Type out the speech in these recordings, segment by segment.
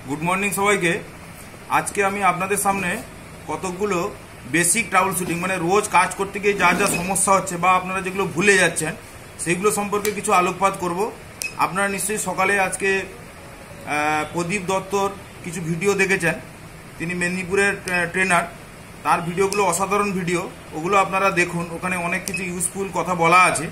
Good morning সবাইকে। আজকে আমি আপনাদের সামনে কতগুলো বেসিক ট্রাবল শুটিং মানে রোজ কাজ করতে গিয়ে যা যা সমস্যা হচ্ছে বা আপনারা যেগুলো ভুলে যাচ্ছেন সেইগুলো সম্পর্কে কিছু আলোকপাত করব। আপনারা নিশ্চয়ই সকালে আজকে প্রদীপ দত্তর কিছু ভিডিও দেখেছেন, তিনি মেদিনীপুরের ট্রেনার, তার ভিডিওগুলো অসাধারণ ভিডিও, ওগুলো আপনারা দেখুন। ওখানে অনেক কিছু ইউজফুল কথা বলা আছে।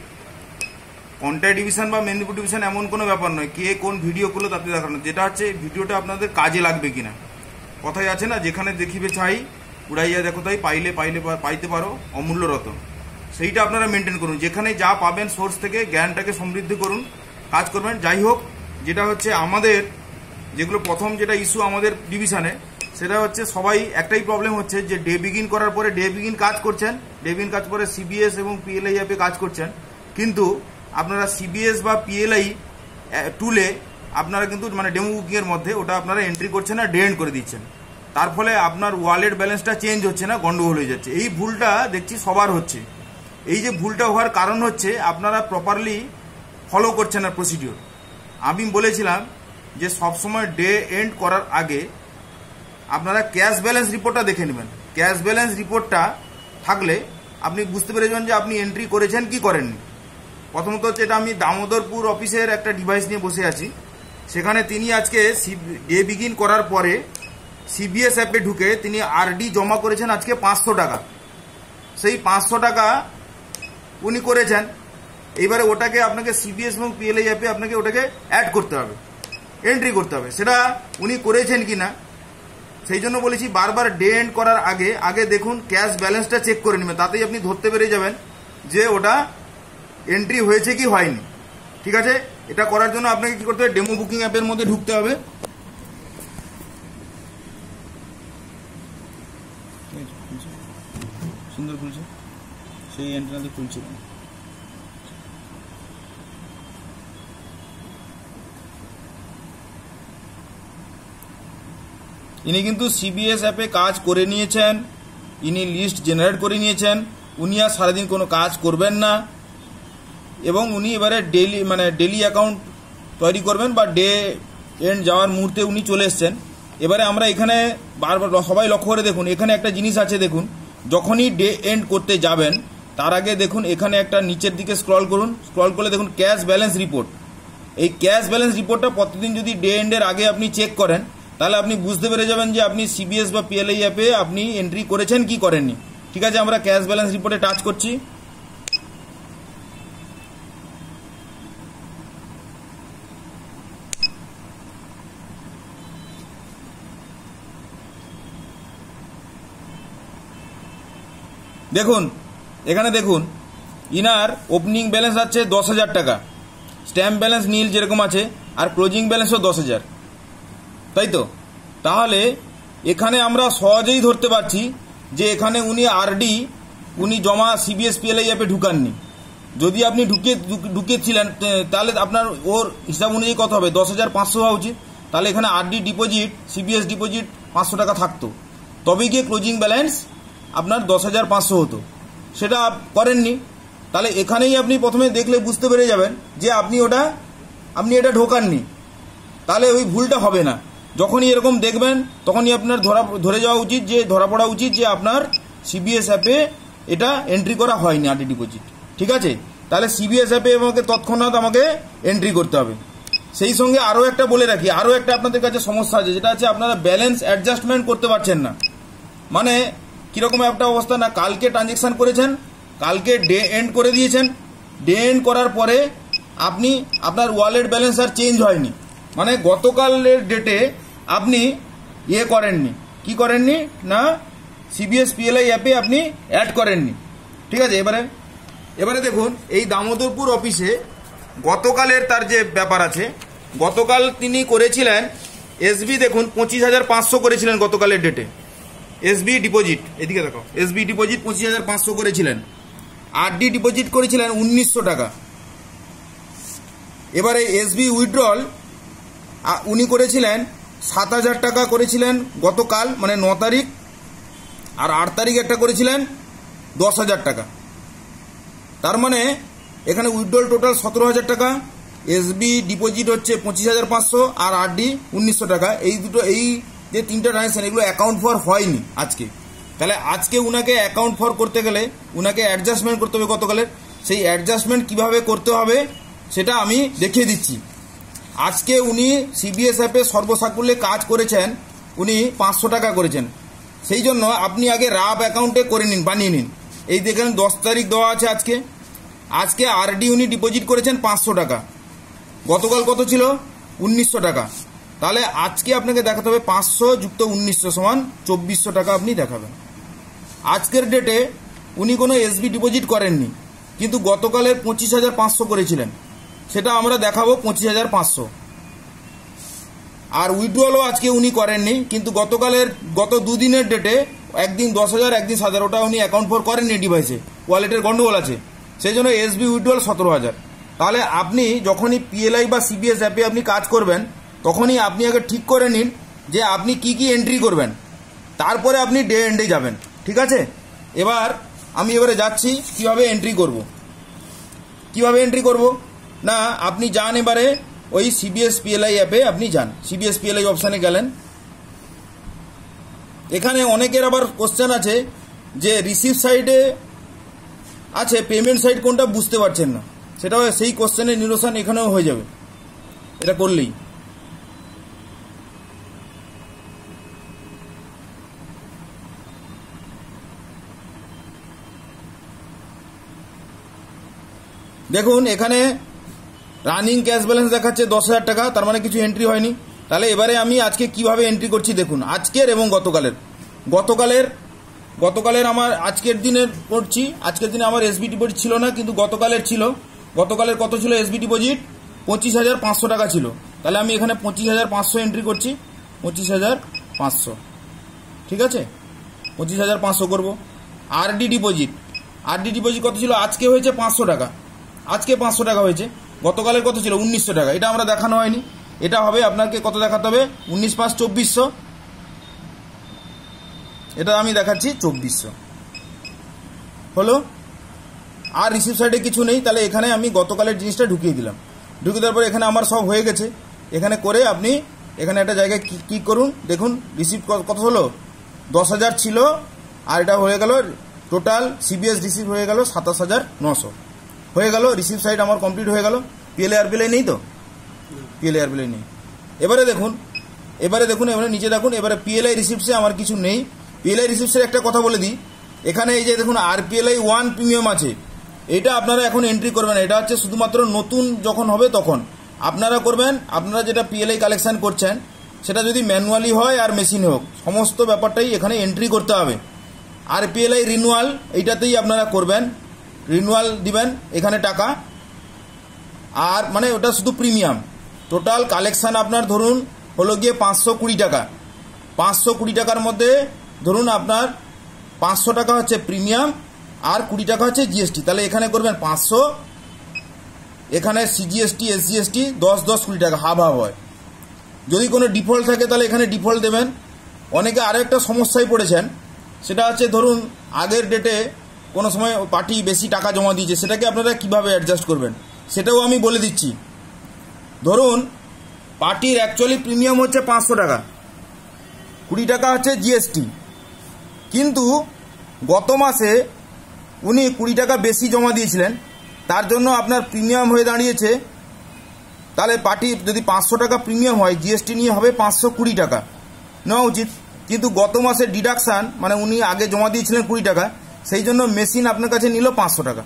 কন্টাই ডিভিশন বা মেদিনীপুর ডিভিশন এমন কোনো ব্যাপার নয়, কে কোন ভিডিওগুলো তাতে দেখানো, যেটা হচ্ছে ভিডিওটা আপনাদের কাজে লাগবে কিনা। কথাই আছে না, যেখানে দেখিবে চাই উড়াইয়া দেখো তাই পাইতে পারো অমূল্য রতন, সেইটা আপনারা মেনটেন করুন। যেখানে যা পাবেন সোর্স থেকে জ্ঞানটাকে সমৃদ্ধ করুন, কাজ করবেন। যাই হোক, যেটা হচ্ছে আমাদের যেগুলো প্রথম যেটা ইস্যু আমাদের ডিভিশনে, সেটা হচ্ছে সবাই একটাই প্রবলেম হচ্ছে যে ডে বিগিন করার পরে ডে বিগিন কাজ করছেন, ডে বিগিন কাজ করে সিবিএস এবং পিএলআই অ্যাপে কাজ করছেন, কিন্তু আপনারা সিবিএস বা পিএলআই টুলে আপনারা কিন্তু মানে ডেমো বুকিংয়ের মধ্যে ওটা আপনারা এন্ট্রি করছেন না, ডে এন্ড করে দিচ্ছেন। তার ফলে আপনার ওয়ালেট ব্যালেন্সটা চেঞ্জ হচ্ছে না, গন্ডগোল হয়ে যাচ্ছে। এই ভুলটা দেখছি সবার হচ্ছে। এই যে ভুলটা হওয়ার কারণ হচ্ছে আপনারা প্রপারলি ফলো করছেন না প্রসিডিওর। আমি বলেছিলাম যে সবসময় ডে এন্ড করার আগে আপনারা ক্যাশ ব্যালেন্স রিপোর্টটা দেখে নেবেন। ক্যাশ ব্যালেন্স রিপোর্টটা থাকলে আপনি বুঝতে পেরে যাবেন যে আপনি এন্ট্রি করেছেন কি করেননি। প্রথমত হচ্ছে, এটা আমি দামোদরপুর অফিসের একটা ডিভাইস নিয়ে বসে আছি, সেখানে তিনি আজকে ডে বিগিন করার পরে সিবিএস অ্যাপে ঢুকে তিনি আরডি জমা করেছেন আজকে 500 টাকা। সেই 500 টাকা উনি করেছেন। এইবারে ওটাকে আপনাকে সিবিএস এবং পিএলআই অ্যাপে আপনাকে ওটাকে অ্যাড করতে হবে, এন্ট্রি করতে হবে। সেটা উনি করেছেন কি না, সেই জন্য বলেছি বারবার ডে এন্ড করার আগে দেখুন, ক্যাশ ব্যালেন্সটা চেক করে নেবেন, তাতেই আপনি ধরতে পেরে যাবেন যে ওটা এন্ট্রি হয়েছে কি হয়নি। ঠিক আছে, এটা করার জন্য আপনাকে কি করতে হবে, ডেমো বুকিং অ্যাপের মধ্যে ঢুকতে হবে। সুন্দর খুলছে, সেই এন্ট্রিতে খুলছে। ইনি কিন্তু সিবিএস অ্যাপে কাজ করে নিয়েছেন, ইনি লিস্ট জেনারেট করে নিয়েছেন, উনি আর সারাদিন কোনো কাজ করবেন না এবং উনি এবারে ডেলি অ্যাকাউন্ট তৈরি করবেন বা ডে এন্ড যাওয়ার মুহূর্তে উনি চলে এসছেন। এবারে আমরা এখানে বারবার সবাই লক্ষ্য করে দেখুন, এখানে একটা জিনিস আছে দেখুন, যখনই ডে এন্ড করতে যাবেন তার আগে দেখুন এখানে একটা নিচের দিকে স্ক্রল করুন, স্ক্রল করলে দেখুন ক্যাশ ব্যালেন্স রিপোর্ট। এই ক্যাশ ব্যালেন্স রিপোর্টটা প্রতিদিন যদি ডে এন্ডের আগে আপনি চেক করেন, তাহলে আপনি বুঝতে পেরে যাবেন যে আপনি সিবিএস বা পিএলআই অ্যাপে আপনি এন্ট্রি করেছেন কি করেননি। ঠিক আছে, আমরা ক্যাশ ব্যালেন্স রিপোর্টে টাচ করছি। দেখুন এখানে দেখুন ইনার ওপেনিং ব্যালেন্স আছে 10,000 টাকা, স্ট্যাম্প ব্যালেন্স নীল যেরকম আছে, আর ক্লোজিং ব্যালেন্সও 10,000, তাই তো? তাহলে এখানে আমরা সহজেই ধরতে পারছি যে এখানে উনি আরডি উনি জমা সিবিএস পিএলআই অ্যাপে ঢুকাননি। যদি আপনি ঢুকিয়েছিলেন তাহলে আপনার ওর হিসাব অনুযায়ী কত হবে, 10,500 হওয়া উচিত। তাহলে এখানে আরডি ডিপোজিট সিবিএস ডিপোজিট 500 টাকা থাকতো, তবে গিয়ে ক্লোজিং ব্যালেন্স আপনার 10,500 হতো। সেটা করেননি, তাহলে এখানেই আপনি প্রথমে দেখলে বুঝতে পেরে যাবেন যে আপনি এটা ঢোকাননি, তাহলে ওই ভুলটা হবে না। যখনই এরকম দেখবেন তখনই আপনার ধরে যাওয়া উচিত, যে ধরা পড়া উচিত যে আপনার সিবিএস অ্যাপে এটা এন্ট্রি করা হয়নি আরডি ডিপোজিট। ঠিক আছে, তাহলে সিবিএস অ্যাপে আমাকে তৎক্ষণাৎ এন্ট্রি করতে হবে। সেই সঙ্গে আরও একটা বলে রাখি, আরও একটা আপনাদের কাছে সমস্যা আছে, যেটা হচ্ছে আপনারা ব্যালেন্স অ্যাডজাস্টমেন্ট করতে পারছেন না। মানে কীরকম একটা অবস্থা না, কালকে ট্রানজেকশান করেছেন, কালকে ডে এন্ড করে দিয়েছেন, ডে এন্ড করার পরে আপনার ওয়ালেট ব্যালেন্স আর চেঞ্জ হয়নি, মানে গতকালের ডেটে আপনি করেননি, কি করেননি না, সিবিএস পিএলআই অ্যাপে আপনি অ্যাড করেননি। ঠিক আছে, এবারে দেখুন এই দামোদরপুর অফিসে গতকালের তার যে ব্যাপার আছে, গতকাল তিনি করেছিলেন এসবি, দেখুন 25,500 করেছিলেন গতকালের ডেটে। এসবি ডিপোজিট, এদিকে দেখো, এসবি ডিপোজিট 25,500 করেছিলেন, আরডি ডিপোজিট করেছিলেন 1,900 টাকা। এবারে এসবি উইথড্রল উনি করেছিলেন 7,000 টাকা করেছিলেন গতকাল, মানে 9 তারিখ, আর 8 তারিখ একটা করেছিলেন 10,000 টাকা। তার মানে এখানে উইথড্রল টোটাল 17,000 টাকা, এসবি ডিপোজিট হচ্ছে 25,500 আর আরডি 1,900 টাকা। এই দুটো, এই যে তিনটা ট্রানজাকশন, এগুলো অ্যাকাউন্ট ফর হয়নি আজকে। তাহলে আজকে উনাকে অ্যাকাউন্ট ফর করতে গেলে উনাকে অ্যাডজাস্টমেন্ট করতে হবে গতকালের। সেই অ্যাডজাস্টমেন্ট কিভাবে করতে হবে সেটা আমি দেখিয়ে দিচ্ছি। আজকে উনি সিবিএস অ্যাপে সর্বসাকুল্যে কাজ করেছেন, উনি 500 টাকা করেছেন। সেই জন্য আপনি আগে রাব অ্যাকাউন্টে করে নিন, বানিয়ে নিন। এই দেখেন 10 তারিখ দেওয়া আছে আজকে। আজকে আরডি উনি ডিপোজিট করেছেন 500 টাকা। গতকাল কত ছিল? 1,900 টাকা। তাহলে আজকে আপনাকে দেখাতে হবে 500 যুক্ত 1,900 সমান 2,400 টাকা আপনি দেখাবেন। আজকের ডেটে উনি কোনো এসবি ডিপোজিট করেননি, কিন্তু গতকালের 25,500 করেছিলেন, সেটা আমরা দেখাবো 25,500। আর উইথড্রলও আজকে উনি করেননি, কিন্তু গত দুদিনের ডেটে একদিন 10,000 একদিন 7,000, ওটা উনি অ্যাকাউন্ট ফর করেননি ডিভাইসে, ওয়ালেটের গন্ডগোল আছে, সেই জন্য এসবি উইথড্রল 17,000। তাহলে আপনি যখনই পিএলআই বা সিবিএস অ্যাপে আপনি কাজ করবেন, তখনই আপনি আগে ঠিক করে নিন যে আপনি কি কি এন্ট্রি করবেন, তারপরে আপনি ডে এন্ডে যাবেন। ঠিক আছে? আমি এবারে যাচ্ছি কিভাবে এন্ট্রি করব। কিভাবে এন্ট্রি করব না, আপনি যান এবারে ওই সিবিএস পিএলআই অ্যাপে, আপনি যান, সিবিএস পিএলআই অপশানে গেলেন। এখানে অনেকের আবার কোশ্চেন আছে যে রিসিভ সাইডে আছে, পেমেন্ট সাইড কোনটা বুঝতে পারছেন না, সেটা সেই কোশ্চেনের নিরসন এখানেও হয়ে যাবে এটা করলেই। দেখুন এখানে রানিং ক্যাশ ব্যালেন্স দেখাচ্ছে 10,000 টাকা, তার মানে কিছু এন্ট্রি হয়নি। তাহলে এবারে আমি আজকে কিভাবে এন্ট্রি করছি দেখুন, আজকের এবং গতকালের আমার আজকের দিনের করছি। আজকের দিনে আমার এসবি ডিপোজিট ছিল না, কিন্তু গতকালের ছিল। গতকালের কত ছিল এসবি ডিপোজিট? 25,500 টাকা ছিল। তাহলে আমি এখানে 25,500 এন্ট্রি করছি, 25,500। ঠিক আছে, 25,500 করব। আরডি ডিপোজিট কত ছিল? আজকে হয়েছে 500 টাকা, আজকে 500 টাকা হয়েছে। গতকালের কত ছিল? 1,900 টাকা। এটা আমরা দেখানো হয়নি, এটা হবে আপনাকে কত দেখাতে হবে? 19,500 2400। এটা আমি দেখাচ্ছি 2400 হলো। আর রিসিভ সাইডে কিছু নেই, তাহলে এখানে আমি গতকালের জিনিসটা ঢুকিয়ে দিলাম। ঢুকিয়ে দেওয়ার পরে এখানে আমার সব হয়ে গেছে। এখানে করে আপনি এখানে একটা জায়গায় ক্লিক করুন, দেখুন রিসিভ কত হলো? 10,000 ছিল, আর এটা হয়ে গেল টোটাল সিবিএস রিসিভ হয়ে গেল 27,900 হয়ে গেল। রিসিভ সাইড আমার কমপ্লিট হয়ে গেল। পিএলআই নেই তো, পিএলআই নেই। এবারে দেখুন, এবারে নিচে দেখুন, এবারে পিএলআই রিসিপ্টসে আমার কিছু নেই। পিএলআই রিসিপ্টসের একটা কথা বলে দিই, এখানে এই যে দেখুন আরপিএলআই 1 প্রিমিয়াম আছে, এটা আপনারা এখন এন্ট্রি করবেন। এটা হচ্ছে শুধুমাত্র নতুন যখন হবে তখন আপনারা করবেন। আপনারা যেটা পিএলআই কালেকশন করছেন সেটা যদি ম্যানুয়ালি হয় আর মেশিন হোক, সমস্ত ব্যাপারটাই এখানে এন্ট্রি করতে হবে। আর পিএলআই রিনুয়াল এইটাতেই আপনারা করবেন, রিনুয়াল দিবেন এখানে টাকা। আর মানে ওটা শুধু প্রিমিয়াম। টোটাল কালেকশান আপনার ধরুন হলো গিয়ে 520 টাকা। 520 টাকার মধ্যে ধরুন আপনার 500 টাকা হচ্ছে প্রিমিয়াম আর 20 টাকা হচ্ছে জিএসটি। তাহলে এখানে করবেন 500, এখানে সিজিএসটি এসজিএসটি 10 20 টাকা, হাফ হয়। যদি কোনো ডিফল্ট থাকে তাহলে এখানে ডিফল্ট দেবেন। অনেকে আরও একটা সমস্যায় পড়েছেন, সেটা হচ্ছে ধরুন আগের ডেটে কোনো সময় পার্টি বেশি টাকা জমা দিয়েছে, সেটাকে আপনারা কিভাবে অ্যাডজাস্ট করবেন সেটাও আমি বলে দিচ্ছি। ধরুন পার্টির অ্যাকচুয়ালি প্রিমিয়াম হচ্ছে 500 টাকা, 20 টাকা হচ্ছে জিএসটি, কিন্তু গত মাসে উনি 20 টাকা বেশি জমা দিয়েছিলেন, তার জন্য আপনার প্রিমিয়াম হয়ে দাঁড়িয়েছে। তাহলে পার্টি যদি 500 টাকা প্রিমিয়াম হয়, জিএসটি নিয়ে হবে 520 টাকা নেওয়া উচিত। কিন্তু গত মাসে ডিডাকশান, মানে উনি আগে জমা দিয়েছিলেন 20 টাকা, সেই জন্য মেশিন আপনার কাছে নিল 500 টাকা।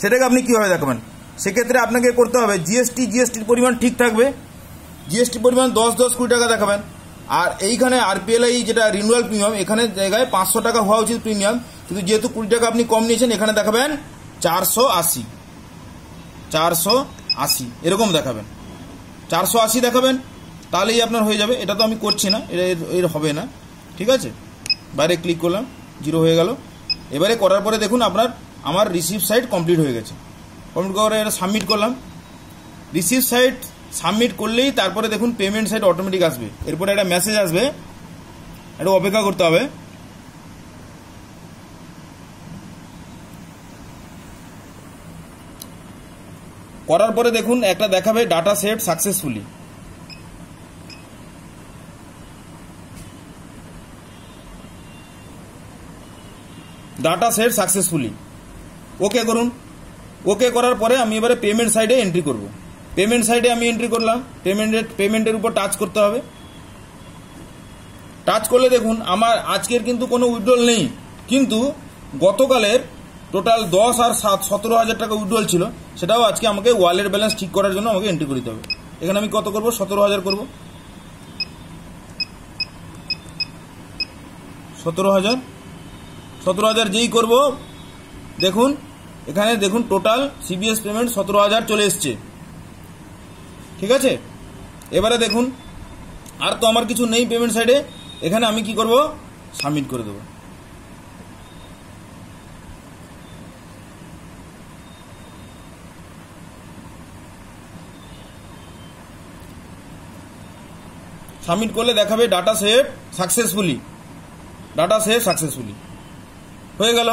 সেটাকে আপনি কীভাবে দেখাবেন? সেক্ষেত্রে আপনাকে করতে হবে জিএসটির পরিমাণ ঠিক থাকবে, জিএসটি পরিমাণ 10 20 টাকা দেখাবেন। আর এইখানে আরপিএলআই যেটা রিনুয়াল প্রিমিয়াম, এখানে জায়গায় 500 টাকা হওয়া উচিত প্রিমিয়াম, কিন্তু যেহেতু 20 টাকা আপনি কম নিয়েছেন, এখানে দেখাবেন 480 এরকম দেখাবেন, 480 দেখাবেন, তাহলেই আপনার হয়ে যাবে। এটা তো আমি করছি না, এর হবে না। ঠিক আছে, বাইরে ক্লিক করলাম, 0 হয়ে গেল। এবারে করার পরে দেখুন আমার রিসিভ সাইট কমপ্লিট হয়ে গেছে। কমপ্লিট করে এটা সাবমিট করলাম। রিসিভ সাইট সাবমিট করলেই তারপরে দেখুন পেমেন্ট সাইট অটোমেটিক আসবে। এরপরে একটা মেসেজ আসবে, এটা অপেক্ষা করতে হবে। করার পরে দেখুন একটা দেখাবে data set successfully. Data set successfully ওকে করুন। ওকে করার পরে আমি এবারে পেমেন্ট সাইডে এন্ট্রি করব। পেমেন্ট সাইডে আমি এন্ট্রি করলাম, পেমেন্টের উপর টাচ করতে হবে। টাচ করলে দেখুন আমার আজকের কিন্তু কোনো উইথড্রল নেই, কিন্তু গতকালের টোটাল 10 আর 7 17,000 টাকা উইথড্রল ছিল, সেটাও আজকে আমাকে ওয়ালেট ব্যালেন্স ঠিক করার জন্য আমাকে এন্ট্রি করতে হবে। এখানে আমি কত করব? 17,000 করব। 17,000 যেই করব দেখুন এখানে দেখুন টোটাল সিবিএস পেমেন্ট 17,000 চলে এসছে। ঠিক আছে, এবারে দেখুন আর তো আমার কিছু নেই পেমেন্ট সাইডে। এখানে আমি কি করব? সাবমিট করে দেব। সাবমিট করলে দেখাবে data save successfully. Data save successfully হয়ে গেল।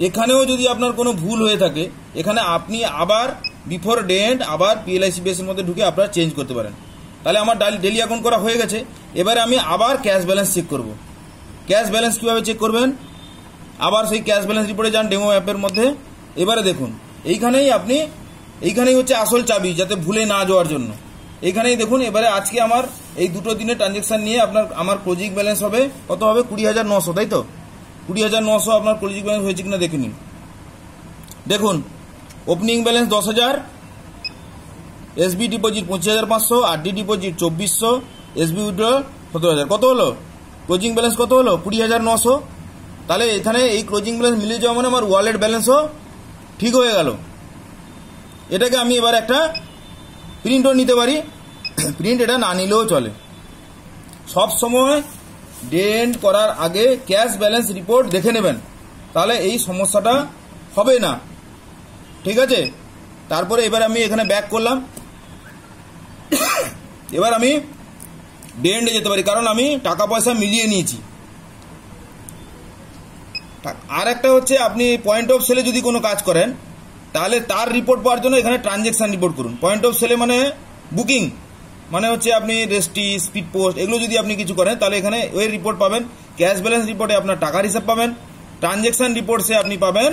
এখানেও যদি আপনার কোনো ভুল হয়ে থাকে, এখানে আপনি আবার বিফোর ডে এন্ড আবার পিএলআই সিবিএস এর মধ্যে ঢুকে আপনারা চেঞ্জ করতে পারেন। তাহলে আমার ডেলি অ্যাকাউন্ট করা হয়ে গেছে। এবারে আমি আবার ক্যাশ ব্যালেন্স চেক করব। ক্যাশ ব্যালেন্স কিভাবে চেক করবেন? আবার সেই ক্যাশ ব্যালেন্স রিপোর্টে যান ডেমো অ্যাপের মধ্যে। এবারে দেখুন এইখানেই হচ্ছে আসল চাবি, যাতে ভুলে না যাওয়ার জন্য। এইখানেই দেখুন এবারে আজকে আমার এই দুটো দিনের ট্রানজেকশন নিয়ে আমার ক্লোজিং ব্যালেন্স হবে কত হবে? 20,900, তাই তো? 20,900 আপনার ক্লোজিং ব্যালেন্স হয়েছে কিনা দেখে নিন। দেখুন opening balance 10,000, SB deposit 25,500, RD deposit 2,400, SB withdrawal 17,000। কত হলো? ক্লোজিং ব্যালেন্স কত হলো? 20,900। তাহলে এখানে এই ক্লোজিং ব্যালেন্স মিলে যাওয়া মানে আমার ওয়ালেট ব্যালেন্সও ঠিক হয়ে গেল। এটাকে আমি এবার একটা প্রিন্টও নিতে পারি। প্রিন্ট এটা না নিলেও চলে। সব সময় ডে এন্ড করার আগে ক্যাশ ব্যালেন্স রিপোর্ট দেখে নেবেন, তাহলে এই সমস্যাটা হবে না। ঠিক আছে, তারপরে এবার আমি এখানে ব্যাক করলাম। এবার আমি ডে এন্ডে যেতে পারি, কারণ আমি টাকা পয়সা মিলিয়ে নিয়েছি। আর একটা হচ্ছে আপনি পয়েন্ট অফ সেলে যদি কোনো কাজ করেন, তাহলে তার রিপোর্ট পাওয়ার জন্য এখানে ট্রানজেকশন রিপোর্ট করুন। পয়েন্ট অফ সেলে মানে বুকিং, মানে হচ্ছে আপনি রেস্টি, স্পিড পোস্ট এগুলো যদি আপনি কিছু করেন, তাহলে এখানে ওই রিপোর্ট পাবেন। ক্যাশ ব্যালেন্স রিপোর্টে আপনার টাকার হিসাব পাবেন। ট্রানজেকশন রিপোর্টসে আপনি পাবেন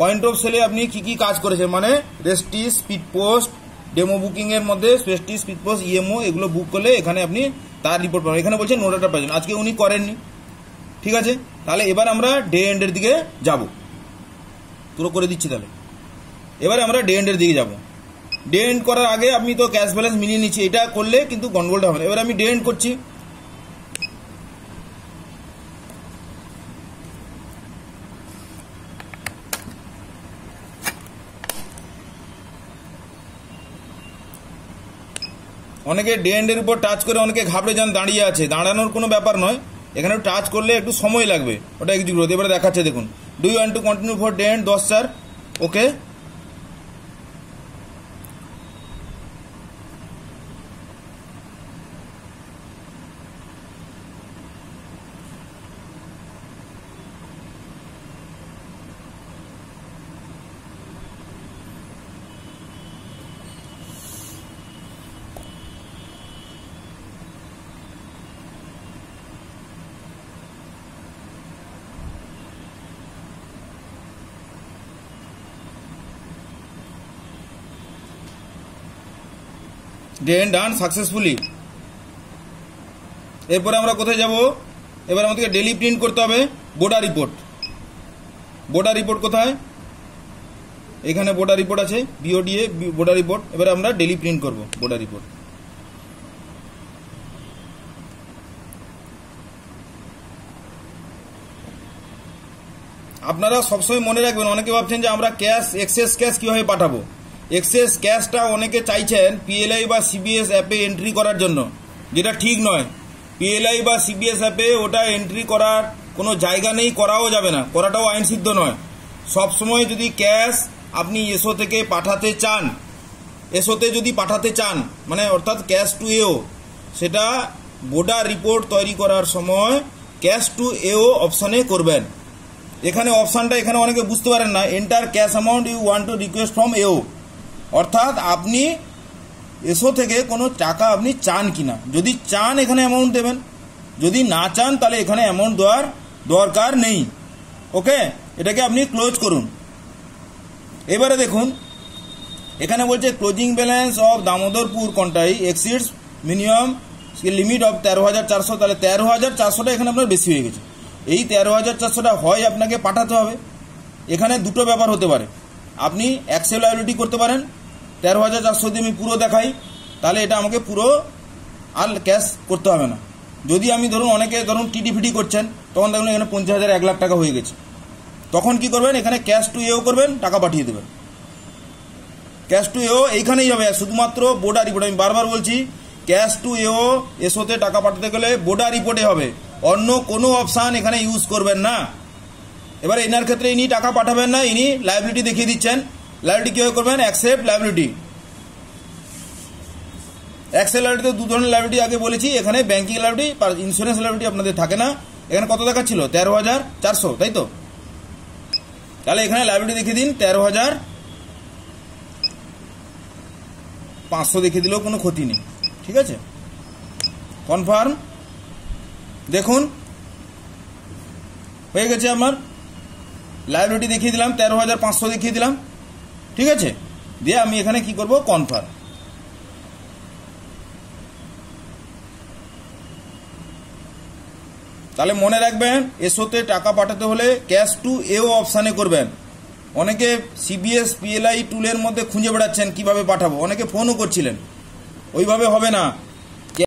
পয়েন্ট অফ সেলে আপনি কি কি কাজ করেছেন, মানে রেস্টি, স্পিড পোস্ট, ডেমো বুকিং এর মধ্যে রেস্টি, স্পিড পোস্ট, ইএমও এগুলো বুক করলে এখানে আপনি তার রিপোর্ট পাবেন। এখানে বলছেন নো ডাটা প্রেজেন্ট, আজকে উনি করেননি। ঠিক আছে, তাহলে এবার আমরা ডে এন্ডের দিকে যাব। পুরো করে দিচ্ছি। তাহলে এবারে আমরা ডে এন্ডের দিকে যাব। ডে এন্ড করার আগে আমি তো ক্যাশ ব্যালেন্স মিলিয়ে নিচ্ছি, এটা করলে কিন্তু গন্ডগোলটা হবে না। এবার আমি ডে এন্ড করছি। অনেকে ডে এন্ডের উপর টাচ করে অনেকে ঘাবড়ে যান, দাঁড়িয়ে আছে। দাঁড়ানোর কোনো ব্যাপার নয়, এখানে টাচ করলে একটু সময় লাগবে, ওটা এক্সিকিউট হতে। এবারে দেখাচ্ছে দেখুন, do you want to continue for day end 10/4, okay. Day end done successfully. এরপরে আমরা কোথায় যাব? এবার আমাদেরকে ডেলি প্রিন্ট করতে হবে বোর্ডার রিপোর্ট। বোর্ডার রিপোর্ট কোথায়? এখানে বোর্ডার রিপোর্ট আছে, বিওডিএ বোর্ডার রিপোর্ট। এবারে আমরা ডেলি প্রিন্ট করব বোর্ডার রিপোর্ট। আপনারা সবসময় মনে রাখবেন, অনেকে ভাবছেন যে আমরা ক্যাশ, এক্সেস ক্যাশ কিভাবে পাঠাবো। এক্সেস ক্যাশটা অনেকে চাইছেন পিএলআই বা সিবিএস অ্যাপে এন্ট্রি করার জন্য, যেটা ঠিক নয়। পিএলআই বা সিবিএস অ্যাপে ওটা এন্ট্রি করার কোনো জায়গা নেই, করাও যাবে না, করাটাও আইনসিদ্ধ নয়। সবসময় যদি ক্যাশ আপনি এসও থেকে পাঠাতে চান, এসওতে যদি পাঠাতে চান, মানে অর্থাৎ ক্যাশ টু এও, সেটা বোর্ডার রিপোর্ট তৈরি করার সময় ক্যাশ টু এও অপশানে করবেন। এখানে অপশানটা এখানে অনেকে বুঝতে পারেন না, enter cash amount you want to request from এও। অর্থাৎ আপনি এসো থেকে কোনো টাকা আপনি চান কিনা, যদি চান এখানে অ্যামাউন্ট দেবেন, যদি না চান তাহলে এখানে অ্যামাউন্ট দেওয়ার দরকার নেই। ওকে, এটাকে আপনি ক্লোজ করুন। এবারে দেখুন এখানে বলছে closing balance of Damodarpur Contai exceeds minimum limit of 13,400। তাহলে 13,400টা এখানে আপনার বেশি হয়ে গেছে। এই 13,400টা হয় আপনাকে পাঠাতে হবে। এখানে দুটো ব্যাপার হতে পারে, আপনি অ্যাকসেপ্ট লায়াবিলিটি করতে পারেন, 13,400 দিয়ে আমি পুরো দেখাই, তাহলে এটা আমাকে পুরো আর ক্যাশ করতে হবে না। যদি আমি ধরুন অনেকে ধরুন টিটিফিটি করছেন, তখন দেখুন এখানে 50,000 1 লাখ টাকা হয়ে গেছে, তখন কি করবেন, এখানে ক্যাশ টু এও করবেন, টাকা পাঠিয়ে দেবেন। ক্যাশ টু এও এইখানেই হবে, শুধুমাত্র বোর্ডার রিপোর্ট, আমি বারবার বলছি ক্যাশ টু এও এসোতে টাকা পাঠাতে গেলে বোর্ডার রিপোর্টে হবে, অন্য কোনো অপশান এখানে ইউজ করবেন না। এবার এনার ক্ষেত্রে ইনি টাকা পাঠাবেন না, ইনি লায়াবিলিটি দেখিয়ে দিচ্ছেন। লায়াবিলিটি কীভাবে করবেন, অ্যাকসেপ্ট লায়াবিলিটি। অ্যাকসেপ্ট লায়াবিলিটি দু ধরনের লায়াবিলিটি আগে বলেছি, এখানে ব্যাংকিং লায়াবিলিটি আর ইন্স্যুরেন্স লায়াবিলিটি আপনাদের থাকে না। এখানে কত দেখাচ্ছিল 13,400, তাই তো? তাহলে এখানে লায়াবিলিটি দেখিয়ে দিন 13,500 দেখিয়ে দিলেও কোনো ক্ষতি নেই, ঠিক আছে? কনফার্ম। দেখুন হয়ে গেছে আমার, লায়াবিলিটি দেখিয়ে দিলাম 13,500 দেখিয়ে দিলাম, ঠিক আছে? দিয়ে আমি এখানে কি করব, কনফার্ম। তাহলে মনে রাখবেন এসোতে টাকা পাঠাতে হলে ক্যাশ টু এও অপশানে করবেন। অনেকে CBS PLI টুলের মধ্যে খুঁজে বেড়াচ্ছেন কিভাবে পাঠাবো, অনেকে ফোনও করছিলেন, ওইভাবে হবে না।